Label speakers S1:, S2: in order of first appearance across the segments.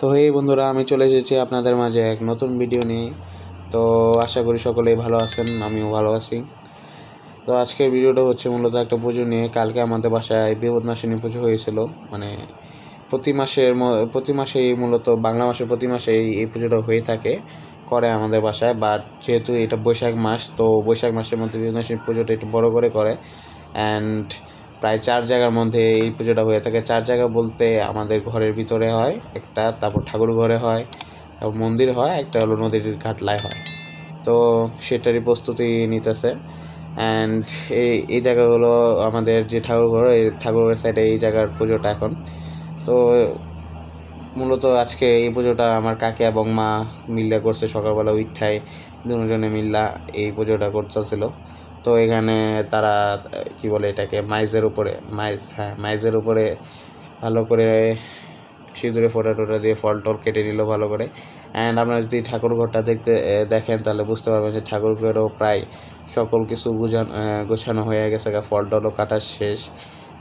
S1: তো এই বন্ধুরা, আমি চলে এসেছি আপনাদের মাঝে এক নতুন ভিডিও নিয়ে। তো আশা করি সকলেই ভালো আছেন, আমিও ভালো আছি। তো আজকের ভিডিওটা হচ্ছে মূলত একটা পুজো নিয়ে। কালকে আমাদের বাসায় বিপদনাশিনী পুজো হয়েছিল। মানে প্রতি মাসেই মূলত বাংলা মাসের প্রতি মাসেই এই পুজোটা হয়ে থাকে করে আমাদের বাসায়। বাট যেহেতু এটা বৈশাখ মাস, তো বৈশাখ মাসের মধ্যে বিপদনাশিনী পুজোটা একটু বড় করে অ্যান্ড প্রায় 4 জায়গার মধ্যে এই পুজোটা হয়ে থাকে। 4 জায়গা বলতে আমাদের ঘরের ভিতরে হয় একটা, তারপর ঠাকুর ঘরে হয়, তারপর মন্দির হয়, একটা হলো নদীর ঘাটলায় হয়। তো সেটারই প্রস্তুতি নিতেছে। অ্যান্ড এই জায়গাগুলো আমাদের যে ঠাকুরঘর, এই ঠাকুরের সাইডে এই জায়গার পুজোটা এখন। তো মূলত আজকে এই পুজোটা আমার কাকি এবং মা মিল্লা করছে। সকালবেলা উঠায় দুজনে মিল্লা এই পুজোটা করতেছিল। তো এখানে তারা কি বলে এটাকে, মাইজের উপরে ভালো করে সিঁদুরে ফোঁটা টোটা দিয়ে ফল টল কেটে নিল ভালো করে। অ্যান্ড আপনারা যদি ঠাকুর ঘরটা দেখেন তাহলে বুঝতে পারবেন যে ঠাকুর ঘরেও প্রায় সকল কিছু গোছানো হয়ে গেছে, ফল টলও কাটা শেষ।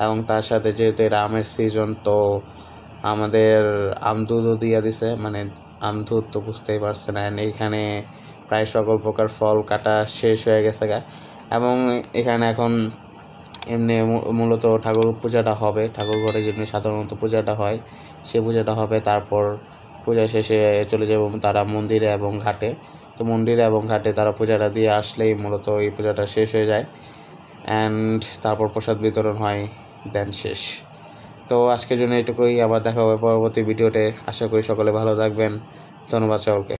S1: এবং তার সাথে যেহেতু এটা আমের সিজন, তো আমাদের আমদুধও দিয়ে দিছে, মানে আমদুধ তো বুঝতেই পারছেন। অ্যান্ড এইখানে প্রায় সকল প্রকার ফল কাটা শেষ হয়ে গেছে এবং এখানে এখন এমনি মূলত ঠাকুর পূজাটা হবে। ঠাকুর ঘরে যেমনি সাধারণত পূজাটা হয়, সে পূজাটা হবে। তারপর পূজা শেষে চলে যাব তারা মন্দিরে এবং ঘাটে। তো মন্দিরে এবং ঘাটে তারা পূজাটা দিয়ে আসলেই মূলত এই পূজাটা শেষ হয়ে যায়। অ্যান্ড তারপর প্রসাদ বিতরণ হয়, দেন শেষ। তো আজকের জন্য এটুকুই। আবার দেখা হবে পরবর্তী ভিডিওতে। আশা করি সকলে ভালো থাকবেন। ধন্যবাদ সকলকে।